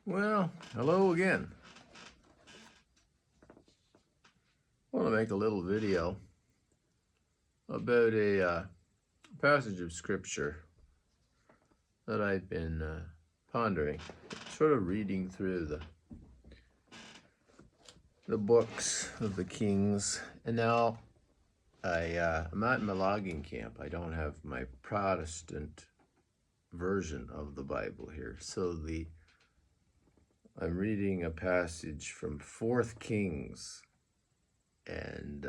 Well, hello again. I want to make a little video about a passage of scripture that I've been pondering, sort of reading through the books of the Kings, and now I'm at my logging camp. I don't have my Protestant version of the Bible here, so I'm reading a passage from 4Kings. And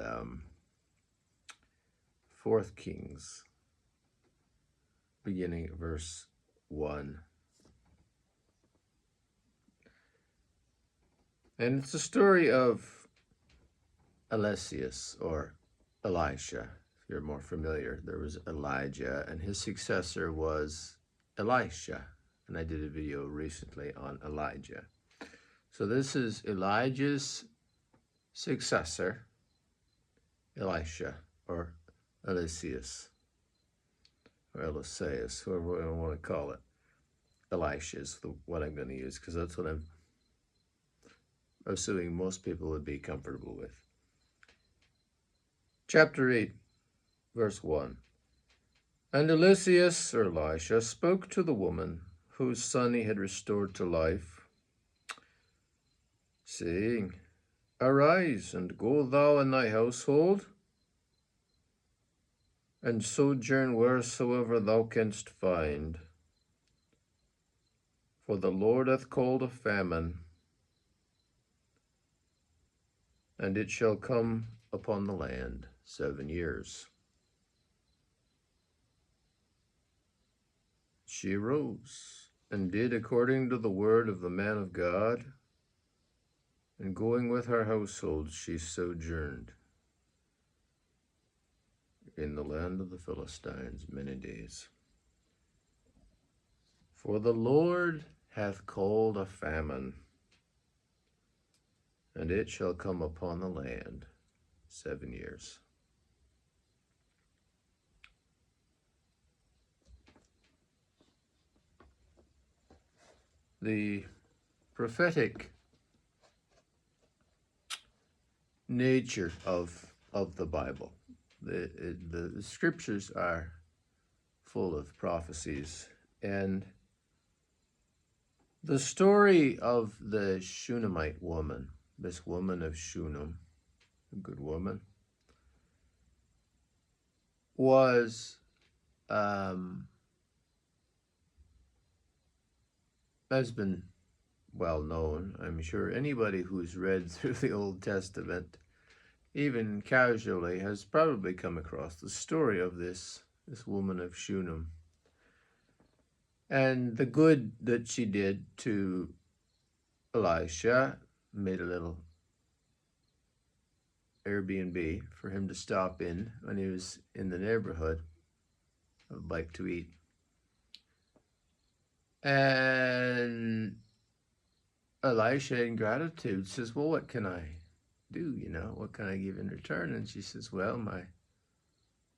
4Kings, beginning at verse 1. And it's a story of Eliseus, or Elisha. If you're more familiar, there was Elijah, and his successor was Elisha. And I did a video recently on Elijah. So this is Elijah's successor, Elisha, or Eliseus, or Eliseus, whoever I want to call it. Elisha is what I'm going to use, because that's what I'm assuming most people would be comfortable with. Chapter 8, verse 1. And Eliseus, or Elisha, spoke to the woman whose son he had restored to life, saying, Arise, and go thou and thy household, and sojourn wheresoever thou canst find. For the Lord hath called a famine, and it shall come upon the land 7 years. She arose, and did according to the word of the man of God, and going with her household, she sojourned in the land of the Philistines many days. For the Lord hath called a famine, and it shall come upon the land 7 years. The prophetic nature of the Bible. The scriptures are full of prophecies, and the story of the Shunammite woman, this woman of Shunem, a good woman, was has been well known. I'm sure anybody who's read through the Old Testament, even casually, has probably come across the story of this woman of Shunem, and the good that she did to Elisha. Made a little Airbnb for him to stop in when he was in the neighborhood, a bite to eat. And Elisha, in gratitude, says, well, what can I do? What can I give in return? And she says, well,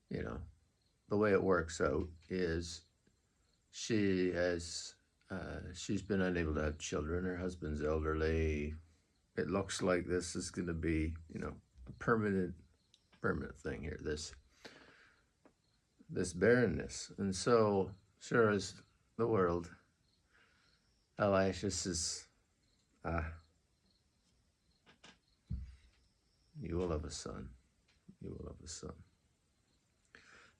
the way it works out is she's been unable to have children. Her husband's elderly. It looks like this is going to be, a permanent thing here, this barrenness. And so, sure as the world, Elisha says, you will have a son. You will have a son.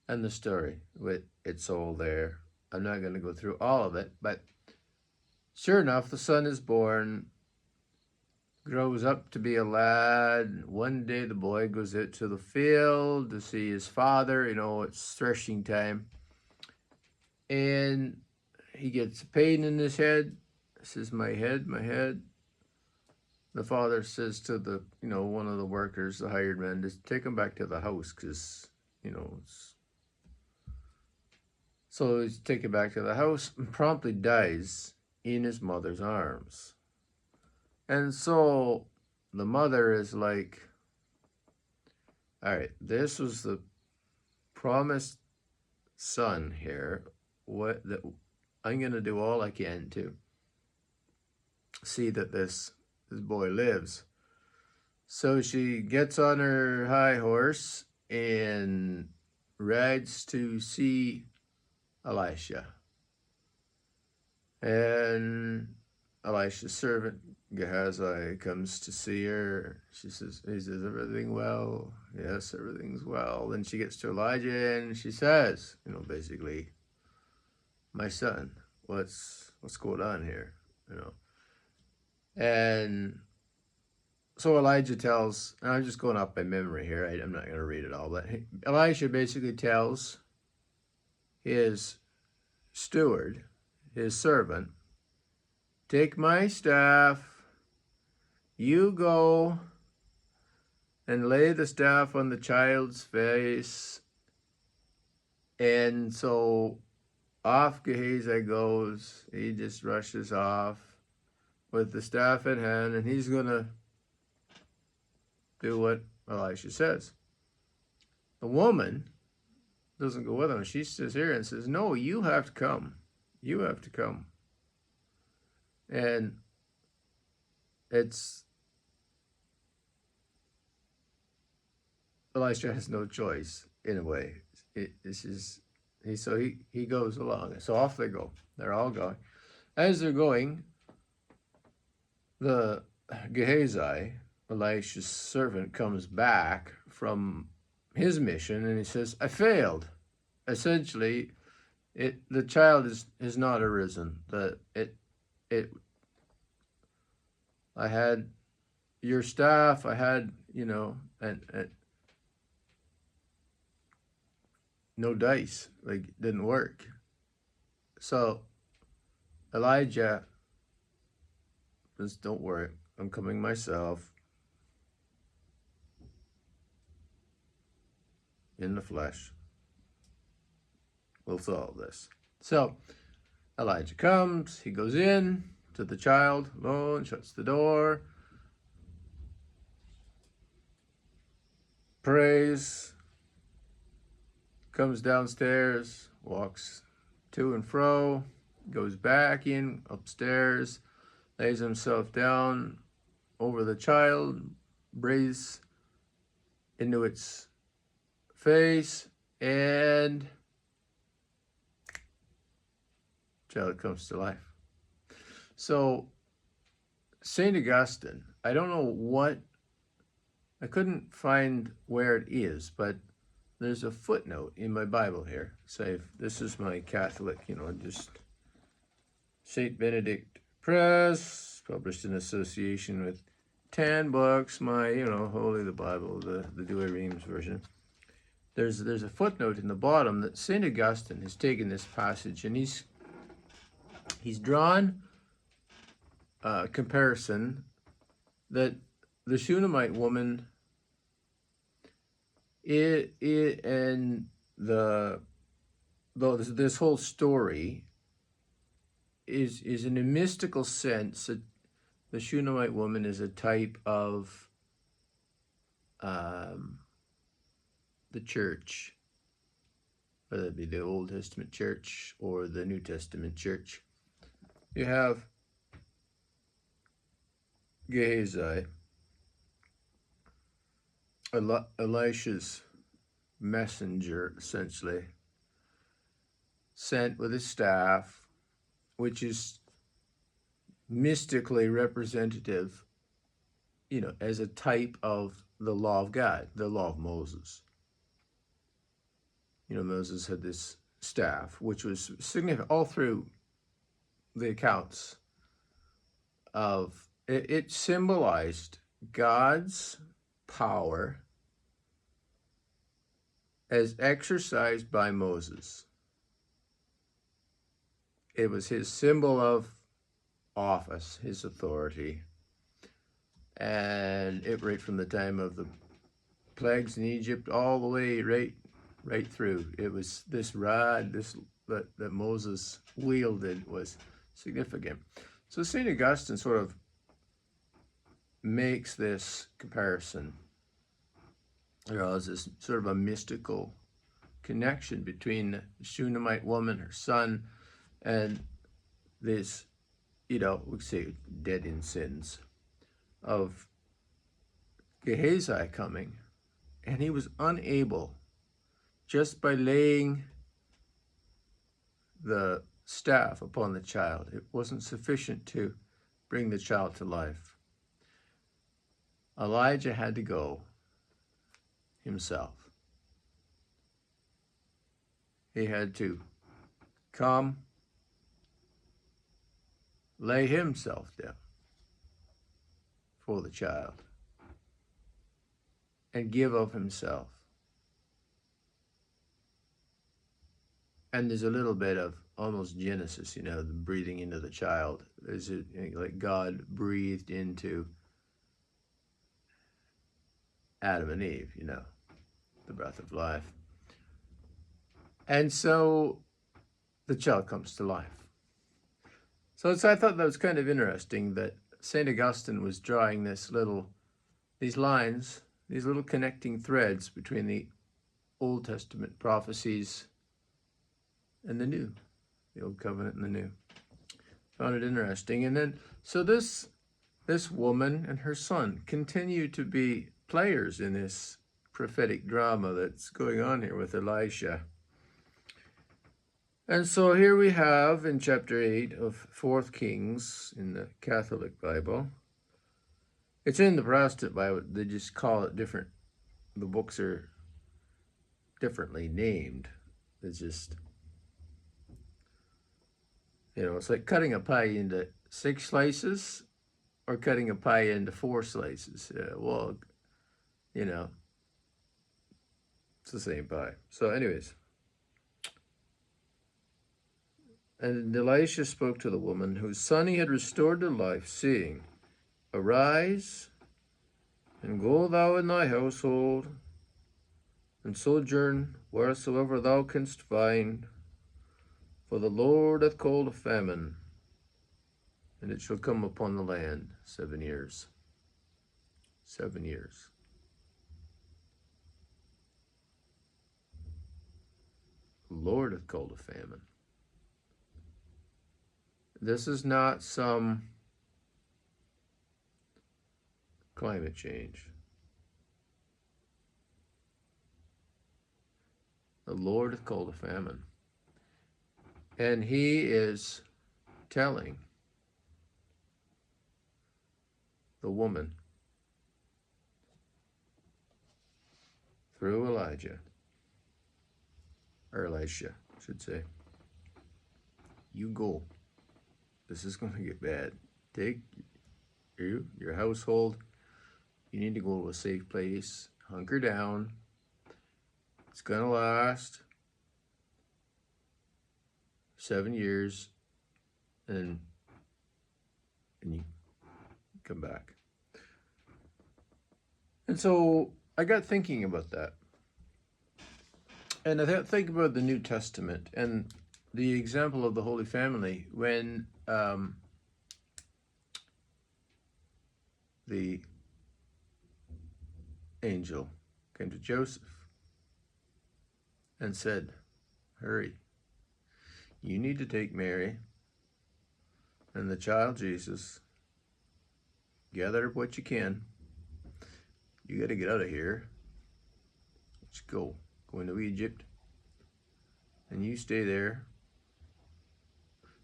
And the story, it's all there. I'm not going to go through all of it, but sure enough, the son is born, grows up to be a lad. One day the boy goes out to the field to see his father. It's threshing time. And he gets a pain in his head. Says, my head, my head. The father says to one of the workers, the hired man, just take him back to the house, because, so he's taken back to the house and promptly dies in his mother's arms. And so the mother is like, all right, this was the promised son here. I'm going to do all I can to see that this boy lives. So she gets on her high horse and rides to see Elisha. And Elisha's servant Gehazi comes to see her. He says, everything well? Yes, everything's well. Then she gets to Elijah and she says, basically, my son, what's going on here? And so Elijah tells, and I'm just going off by memory here, I'm not going to read it all, but Elisha basically tells his steward, his servant, take my staff, you go and lay the staff on the child's face. And so off Gehazi goes. He just rushes off with the staff in hand, and he's going to do what Elisha says. The woman doesn't go with him. She stays here and says, no, you have to come. You have to come. And Elisha has no choice in a way. He goes along. So off they go. They're all going. As they're going, the Gehazi, Elisha's servant, comes back from his mission and he says, I failed. Essentially, the child is not arisen. I had your staff, I had, and no dice, like didn't work. So Elijah says, don't worry, I'm coming myself in the flesh. We'll solve this. So Elijah comes, he goes in to the child alone, shuts the door, prays, comes downstairs, walks to and fro, goes back in upstairs, lays himself down over the child, breathes into its face, and child comes to life. So St. Augustine, I don't know I couldn't find where it is, but there's a footnote in my Bible here. Say, this is my Catholic, just St. Benedict Press, published in association with 10 books, my, Holy the Bible, the Douay Rheims version. There's a footnote in the bottom that St. Augustine has taken this passage and he's drawn a comparison that the Shunammite woman and this whole story is in a mystical sense that the Shunammite woman is a type of the church, whether it be the Old Testament church or the New Testament church. You have Gehazi, Elisha's messenger, essentially, sent with his staff, which is mystically representative, as a type of the law of God, the law of Moses. Moses had this staff, which was significant all through the accounts of it. It symbolized God's power as exercised by Moses. It was his symbol of office, his authority. And it right from the time of the plagues in Egypt all the way right through. It was this rod, that Moses wielded was significant. So St. Augustine sort of makes this comparison. There's this sort of a mystical connection between the Shunammite woman, her son, and this we say dead in sins, of Gehazi coming, and he was unable, just by laying the staff upon the child, it wasn't sufficient to bring the child to life. Elijah had to go himself. He had to come, lay himself down for the child, and give of himself. And there's a little bit of almost Genesis, the breathing into the child. There's like God breathed into Adam and Eve, the breath of life. And so the child comes to life. So I thought that was kind of interesting that St. Augustine was drawing these lines, these little connecting threads between the Old Testament prophecies and the New, the Old Covenant and the New. Found it interesting. And then, so this woman and her son continue to be players in this prophetic drama that's going on here with Elisha. And so here we have in chapter 8 of 4Kings in the Catholic Bible. It's in the Protestant Bible. They just call it different. The books are differently named. It's just, it's like cutting a pie into 6 slices or cutting a pie into 4 slices. It's the same pie. So anyways. And Elisha spoke to the woman whose son he had restored to life, saying, Arise, and go thou in thy household, and sojourn wheresoever thou canst find, for the Lord hath called a famine, and it shall come upon the land 7 years. 7 years. The Lord hath called a famine. This is not some climate change. The Lord hath called a famine. And he is telling the woman through Elijah, or Elisha, I should say, you go. This is going to get bad. Take your household. You need to go to a safe place. Hunker down. It's going to last 7 years, and you come back. And so I got thinking about that. And I think about the New Testament and the example of the Holy Family when the angel came to Joseph and said, hurry, you need to take Mary and the child Jesus, gather up what you can, you got to get out of here, let's go into Egypt, and you stay there.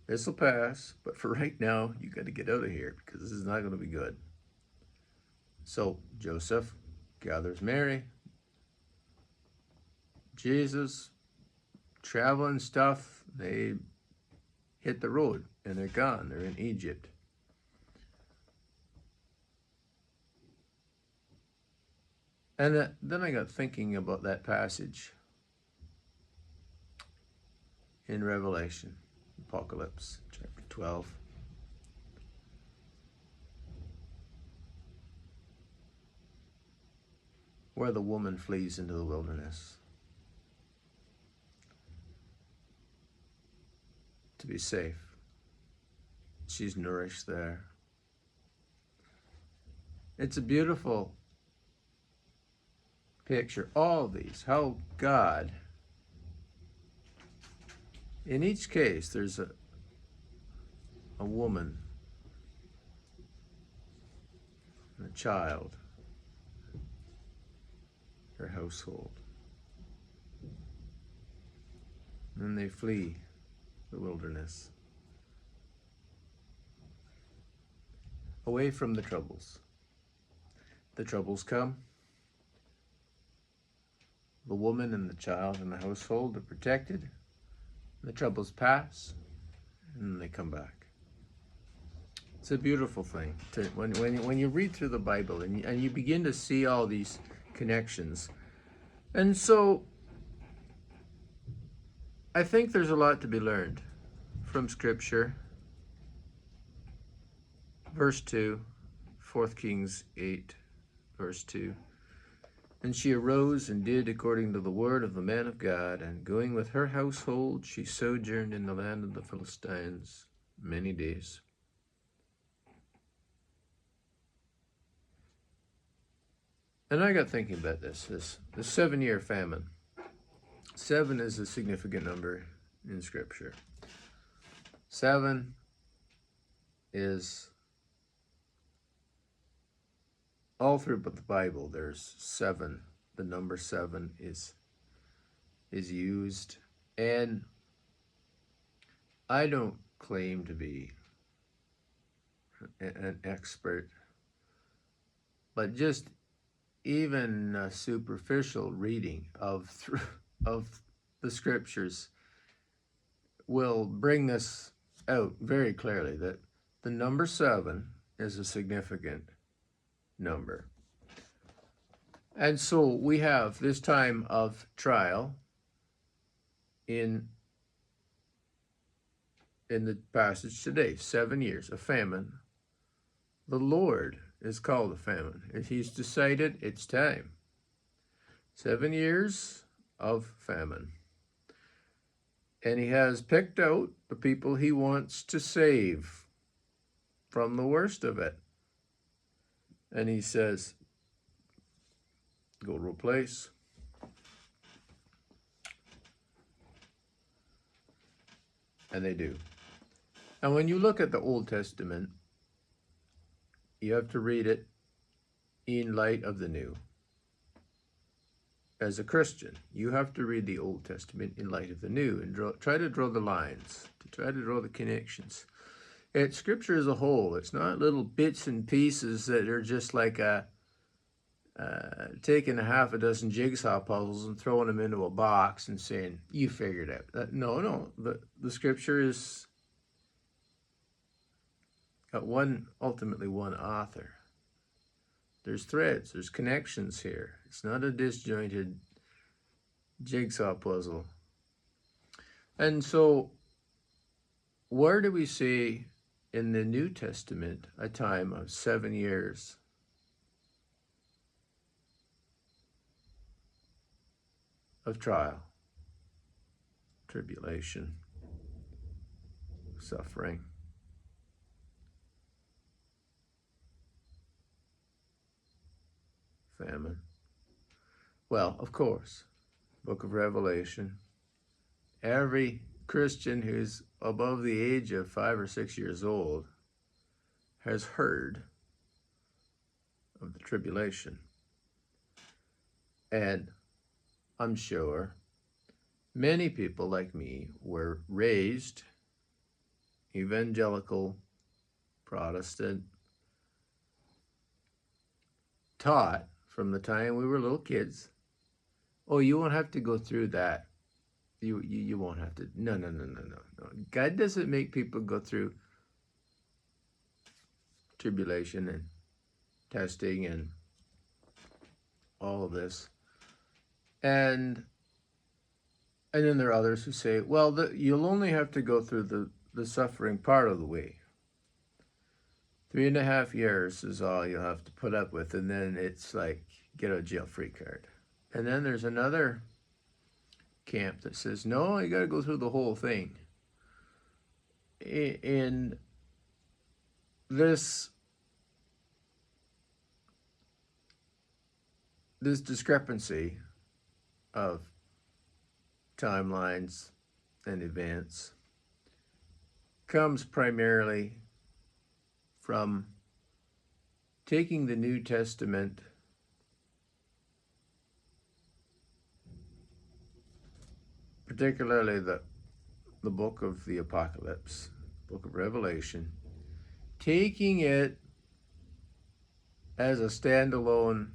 This will pass, but for right now, you got to get out of here because this is not going to be good. So Joseph gathers Mary, Jesus, traveling stuff, they hit the road and they're gone. They're in Egypt. And then I got thinking about that passage in Revelation, Apocalypse, chapter 12. Where the woman flees into the wilderness to be safe. She's nourished there. It's a beautiful picture. All of these, how God, in each case, there's a woman and a child, her household. And then they flee the wilderness, away from the troubles. The troubles come. The woman and the child and the household are protected. The troubles pass, and they come back. It's a beautiful thing when you read through the Bible and you begin to see all these connections. And so I think there's a lot to be learned from Scripture. Verse 2, 4Kings 8, verse 2. And she arose and did according to the word of the man of God, and going with her household, she sojourned in the land of the Philistines many days. And I got thinking about this 7-year famine. 7 is a significant number in Scripture. 7 is all through the Bible. There's 7. The number 7 is used, and I don't claim to be an expert, but just even a superficial reading of the Scriptures will bring this out very clearly, that the number 7 is a significant number. And so we have this time of trial in the passage today, 7 years, a famine. The Lord is called a famine, and he's decided it's time. 7 years of famine. And he has picked out the people he wants to save from the worst of it. And he says, go to a place. And they do. And when you look at the Old Testament, you have to read it in light of the New. As a Christian, you have to read the Old Testament in light of the New and try to draw the lines, to try to draw the connections. It's Scripture as a whole. It's not little bits and pieces that are just like taking a half a dozen jigsaw puzzles and throwing them into a box and saying, you figured it out. No. The Scripture is got ultimately one author. There's threads, there's connections here. It's not a disjointed jigsaw puzzle. And so, where do we see in the New Testament a time of 7 years? Of trial, tribulation, suffering. Famine. Well, of course, Book of Revelation. Every Christian who's above the age of 5 or 6 years old has heard of the tribulation. And I'm sure many people like me were raised evangelical, Protestant, taught from the time we were little kids, oh, you won't have to go through that. You won't have to. No. God doesn't make people go through tribulation and testing and all of this. And then there are others who say, well, you'll only have to go through the suffering part of the way. 3.5 years is all you'll have to put up with, and then it's like, get a jail-free card. And then there's another camp that says, no, you got to go through the whole thing. In this discrepancy of timelines and events comes primarily from taking the New Testament particularly the book of the Apocalypse, book of Revelation, taking it as a standalone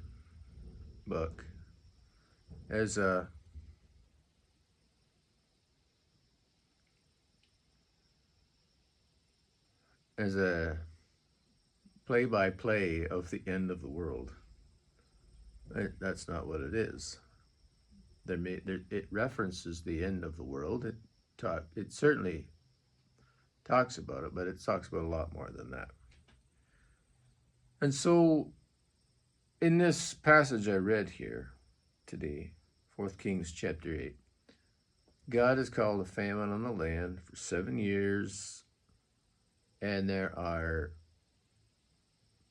book, as a play-by-play of the end of the world. That's not what it is. It references the end of the world. It certainly talks about it, but it talks about a lot more than that. And so, in this passage I read here today, 4Kings chapter 8, God has called a famine on the land for 7 years, and there are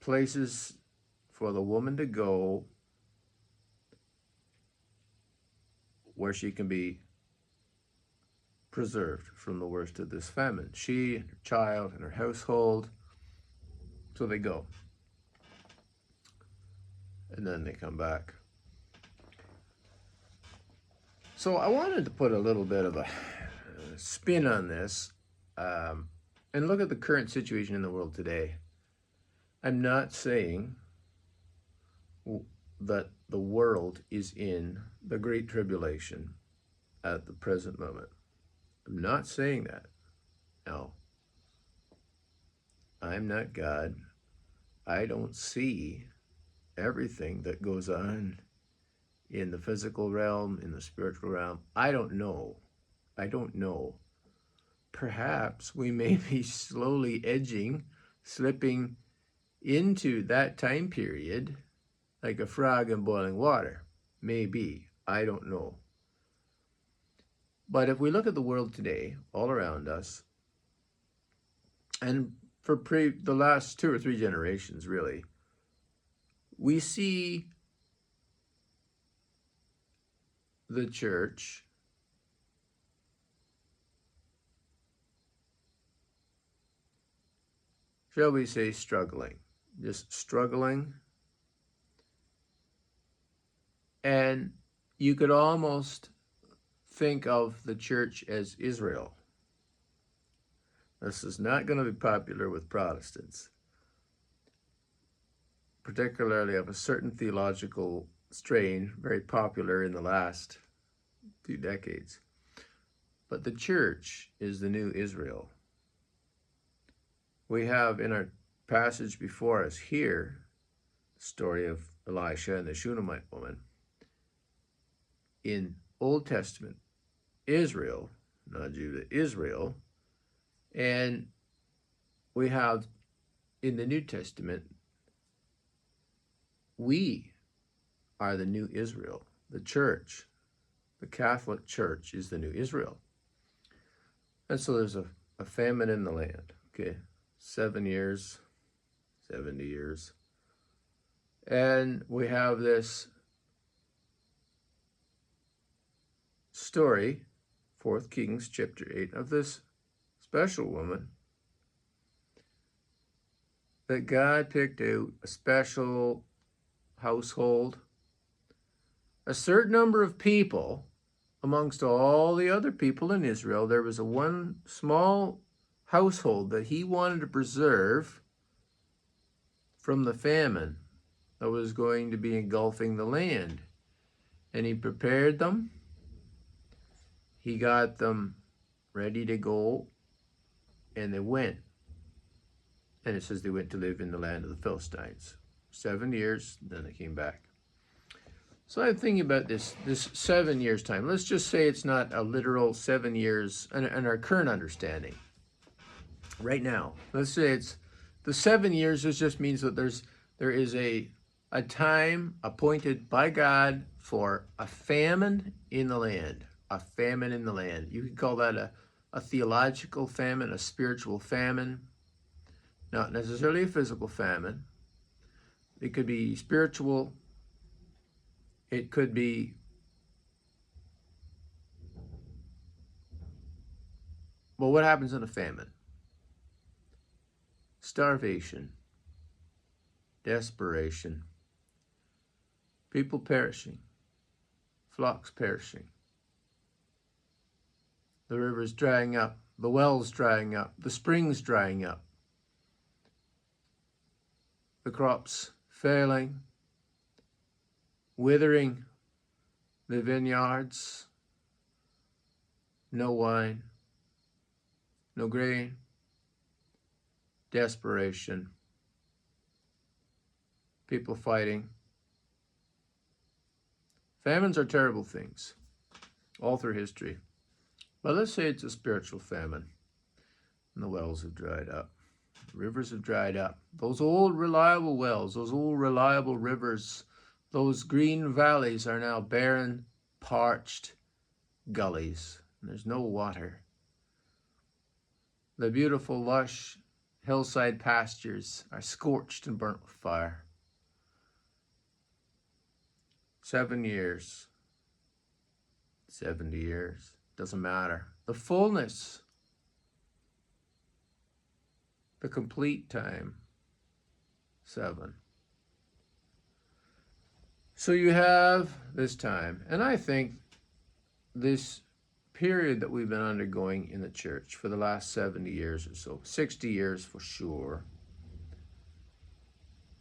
places for the woman to go where she can be preserved from the worst of this famine. She and her child and her household. So they go. And then they come back. So I wanted to put a little bit of a spin on this and look at the current situation in the world today. I'm not saying that the world is in the Great Tribulation at the present moment. I'm not saying that. No. I'm not God. I don't see everything that goes on in the physical realm, in the spiritual realm. I don't know. Perhaps we may be slowly slipping into that time period like a frog in boiling water. Maybe. I don't know. But if we look at the world today, all around us, and for the last 2 or 3 generations, really, we see the church shall we say struggling, just struggling. And you could almost think of the church as Israel. This is not going to be popular with Protestants, particularly of a certain theological strain, very popular in the last few decades. But the church is the new Israel. We have in our passage before us here the story of Elisha and the Shunammite woman. In Old Testament Israel, not Judah, Israel, and we have in the New Testament, we are the new Israel. The church, the Catholic Church, is the new Israel. And so there's a famine in the land, okay? 7 years, 70 years. And we have this story, 4Kings chapter 8, of this special woman that God picked out, a special household, a certain number of people amongst all the other people in Israel. There was one small household that he wanted to preserve from the famine that was going to be engulfing the land. And he prepared them. He got them ready to go, and they went. And it says they went to live in the land of the Philistines. 7 years, then they came back. So I'm thinking about this 7 years time. Let's just say it's not a literal 7 years in our current understanding. Right now, let's say it's the 7 years. This just means that there is a time appointed by God for a famine in the land. A famine in the land. You could call that a theological famine, a spiritual famine. Not necessarily a physical famine. It could be spiritual. It could be well, what happens in a famine? Starvation. desperation, people perishing, flocks perishing, the rivers drying up, the wells drying up, the springs drying up, the crops failing, withering, the vineyards, no wine, no grain, desperation, people fighting. Famines are terrible things, all through history. But let's say it's a spiritual famine, and the wells have dried up. Rivers have dried up. Those old reliable wells, those old reliable rivers, those green valleys are now barren, parched gullies. There's no water. The beautiful, lush hillside pastures are scorched and burnt with fire. 7 years, 70 years, doesn't matter. The fullness, the complete time, 7. So you have this time, and I think this period that we've been undergoing in the church for the last 70 years or so, 60 years for sure,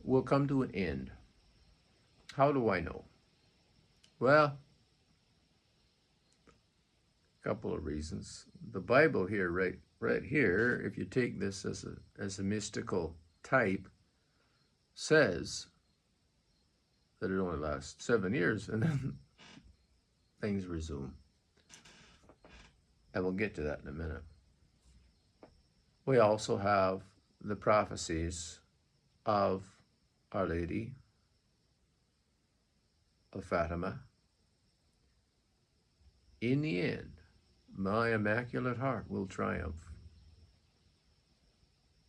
will come to an end. How do I know? Well, a couple of reasons. The Bible here, right here, if you take this as a mystical type, says that it only lasts 7 years and then things resume. And we'll get to that in a minute. We also have the prophecies of Our Lady of Fatima. In the end, my Immaculate Heart will triumph.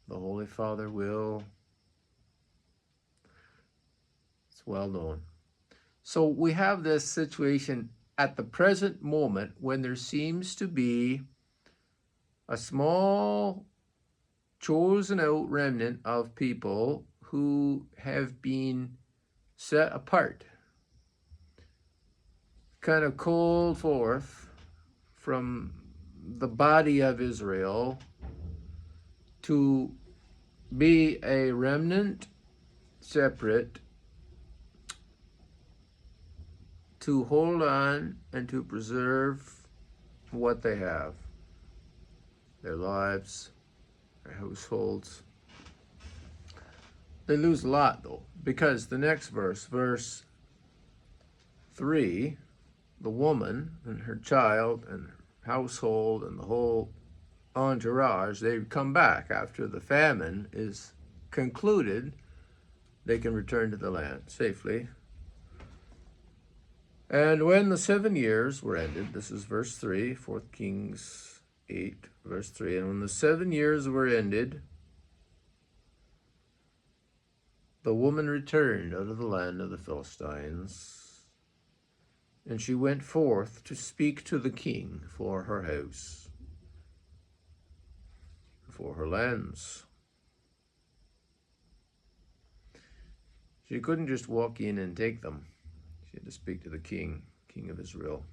The Holy Father will. It's well known. So we have this situation at the present moment when there seems to be a small chosen out remnant of people who have been set apart, kind of called forth from the body of Israel to be a remnant, separate, to hold on and to preserve what they have, their lives, their households. They lose a lot though, because the next verse, verse 3, the woman and her child and her household and the whole entourage, they come back after the famine is concluded. They can return to the land safely. And when the 7 years were ended, this is verse 3, 4Kings 8, verse 3, and when the 7 years were ended, the woman returned out of the land of the Philistines, and she went forth to speak to the king for her house, for her lands. She couldn't just walk in and take them. She had to speak to the king, king of Israel.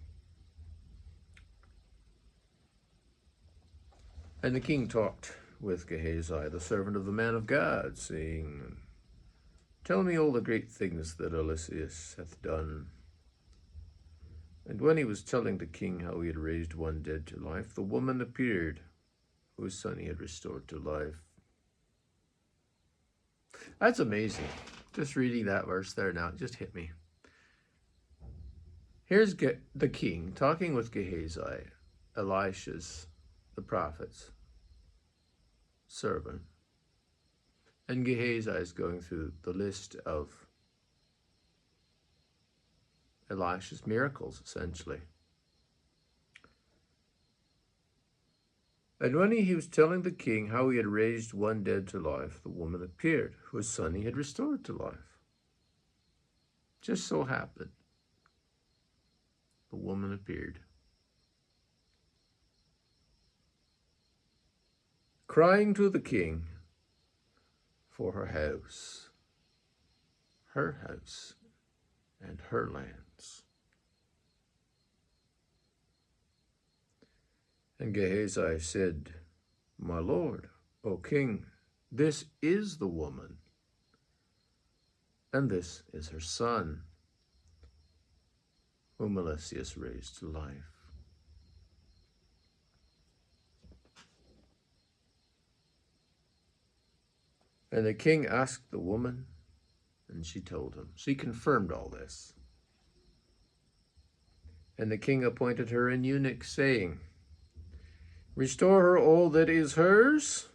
And the king talked with Gehazi, the servant of the man of God, saying, "Tell me all the great things that Eliseus hath done." And when he was telling the king how he had raised one dead to life, the woman appeared, whose son he had restored to life. That's amazing. Just reading that verse there now, it just hit me. Here's the king talking with Gehazi, Elisha's, the prophet's servant. And Gehazi is going through the list of Elisha's miracles, essentially. And when he was telling the king how he had raised one dead to life, the woman appeared, whose son he had restored to life. Just so happened, the woman appeared, crying to the king for her house. her house and her lands. And Gehazi said, My lord, O king, this is the woman, and this is her son, whom Melesius raised to life. And the king asked the woman, and she told him. She confirmed all this. And the king appointed her an eunuch, saying, Restore her all that is hers,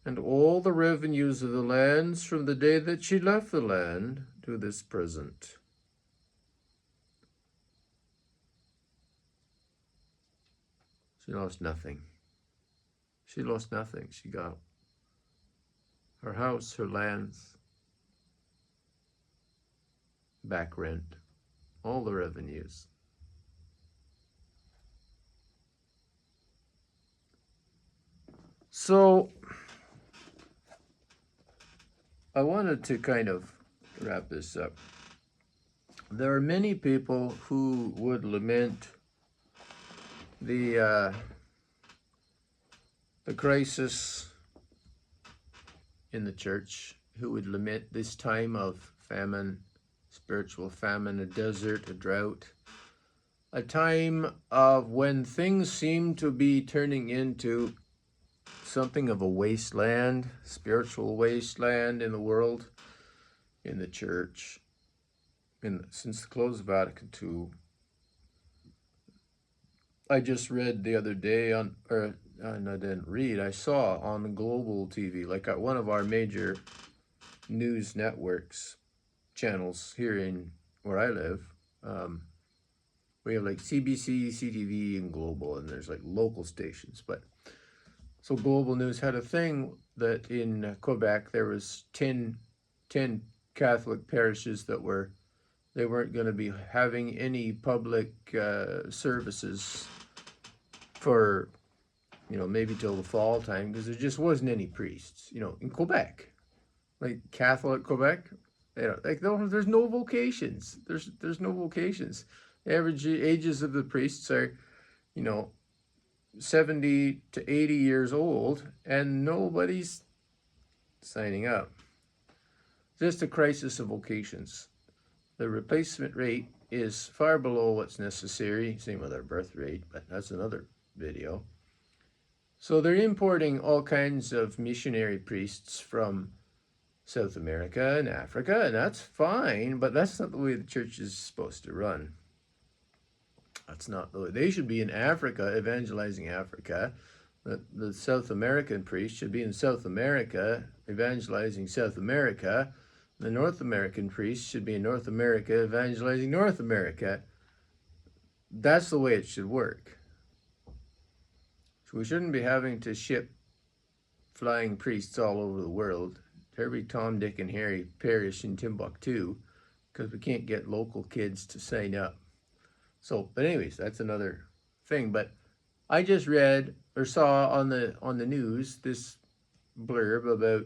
and all the revenues of the lands from the day that she left the land to this present. She lost nothing. She lost nothing. She got her house, her lands, back rent, all the revenues. So I wanted to kind of wrap this up. There are many people who would lament the crisis in the church, who would lament this time of famine, spiritual famine, a desert, a drought, a time of when things seem to be turning into something of a wasteland, spiritual wasteland in the world, in the church. Since the close of Vatican II, I just read the other day I didn't read, I saw on global TV, like at one of our major news networks, channels here in where I live, we have like CBC, CTV, and Global, and there's like local stations, but so Global News had a thing that in Quebec there was 10 Catholic parishes that they weren't going to be having any public services for, maybe till the fall time, because there just wasn't any priests, in Quebec, like Catholic Quebec. There's no vocations. There's no vocations. The average ages of the priests are, 70 to 80 years old, and nobody's signing up. Just a crisis of vocations. The replacement rate is far below what's necessary, same with our birth rate, but that's another video. So they're importing all kinds of missionary priests from South America and Africa, and that's fine, but that's not the way the church is supposed to run. That's not the way. They should be in Africa, evangelizing Africa. The South American priest should be in South America, evangelizing South America. The North American priest should be in North America, evangelizing North America. That's the way it should work. So we shouldn't be having to ship flying priests all over the world to every Tom, Dick, and Harry parish in Timbuktu, because we can't get local kids to sign up. So, but anyways, that's another thing. But I just read or saw on the news this blurb about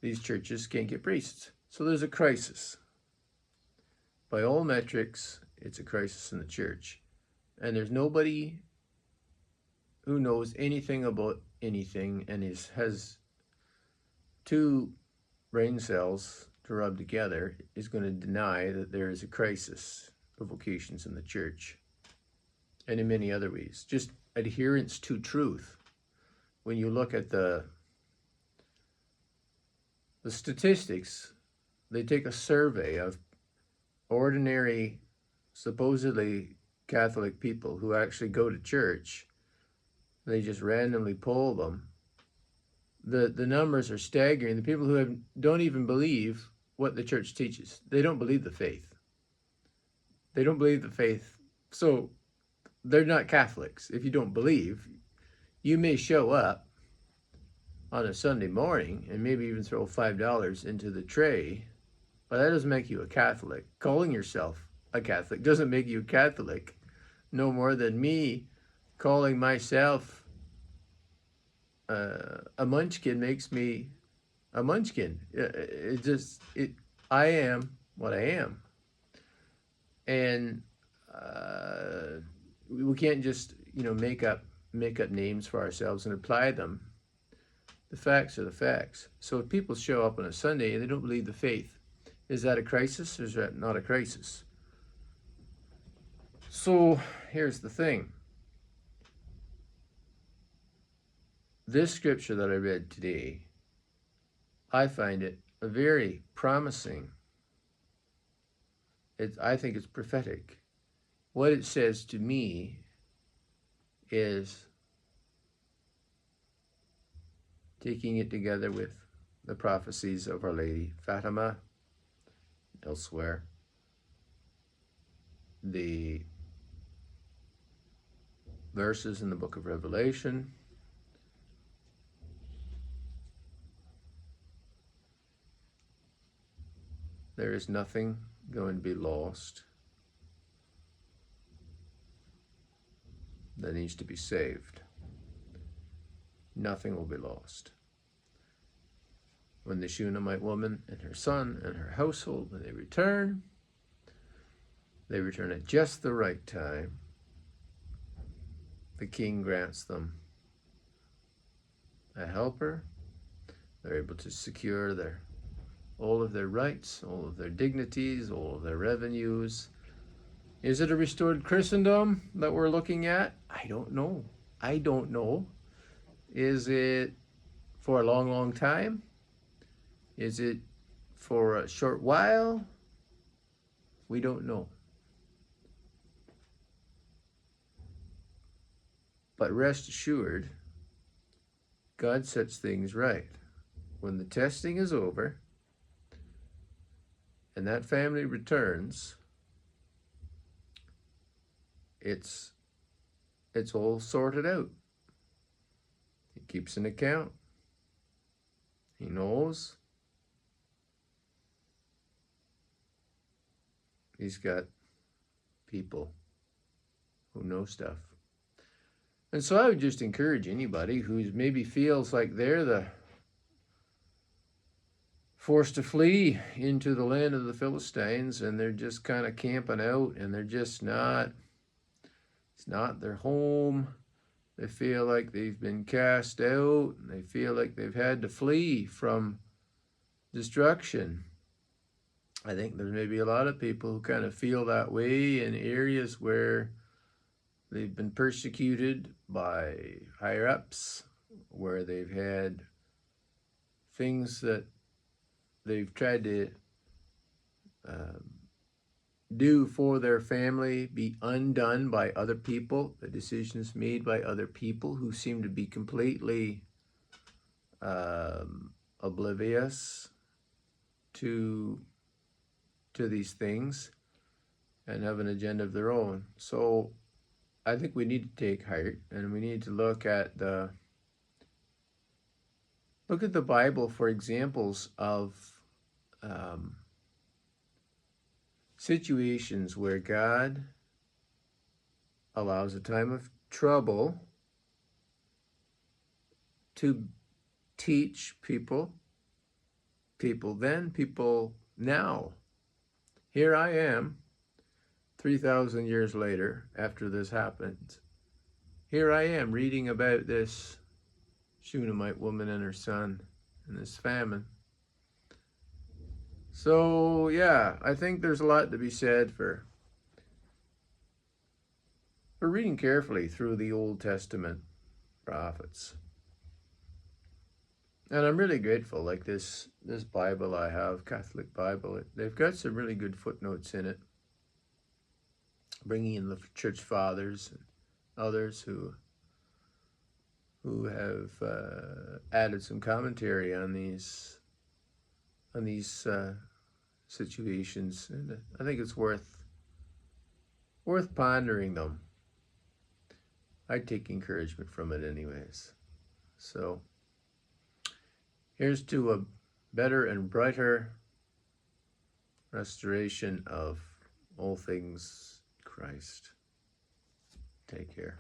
these churches can't get priests. So there's a crisis. By all metrics, it's a crisis in the church. And there's nobody who knows anything about anything and has two brain cells to rub together is going to deny that there is a crisis of vocations in the church, and in many other ways. Just adherence to truth. When you look at the statistics, they take a survey of ordinary, supposedly Catholic people who actually go to church. They just randomly poll them. The numbers are staggering. The people who don't even believe what the church teaches. They don't believe the faith. They don't believe the faith. So they're not Catholics. If you don't believe, you may show up on a Sunday morning and maybe even throw $5 into the tray, but that doesn't make you a Catholic. Calling yourself a Catholic doesn't make you a Catholic, no more than me calling myself a munchkin makes me a munchkin. I am what I am. And we can't just, make up names for ourselves and apply them. The facts are the facts. So if people show up on a Sunday and they don't believe the faith, is that a crisis or is that not a crisis? So here's the thing. This scripture that I read today, I find it very promising. I think it's prophetic. What it says to me is, taking it together with the prophecies of Our Lady Fatima, elsewhere, the verses in the book of Revelation, there is nothing going to be lost that needs to be saved. Nothing will be lost. When the Shunammite woman and her son and her household, when they return at just the right time. The king grants them a helper. They're able to secure all of their rights, all of their dignities, all of their revenues. Is it a restored Christendom that we're looking at? I don't know. Is it for a long, long time? Is it for a short while? We don't know. But rest assured, God sets things right. When the testing is over and that family returns, it's all sorted out. He keeps an account. He knows. He's got people who know stuff. And so I would just encourage anybody who maybe feels like they're forced to flee into the land of the Philistines and they're just kind of camping out and they're just not, it's not their home. They feel like they've been cast out and they feel like they've had to flee from destruction. I think there's maybe a lot of people who kind of feel that way in areas where they've been persecuted by higher-ups, where they've had things that they've tried to do for their family be undone by other people, the decisions made by other people who seem to be completely oblivious to these things and have an agenda of their own. So I think we need to take heart and we need to look at the Bible for examples of situations where God allows a time of trouble to teach people then, people now. Here I am, 3,000 years later, after this happened. Here I am reading about this Shunammite woman and her son and this famine. So, yeah, I think there's a lot to be said for reading carefully through the Old Testament prophets. And I'm really grateful, like this Bible I have, Catholic Bible, they've got some really good footnotes in it, bringing in the church fathers and others who have added some commentary on these situations, and I think it's worth pondering them. I take encouragement from it anyways. So here's to a better and brighter restoration of all things Christ. Take care.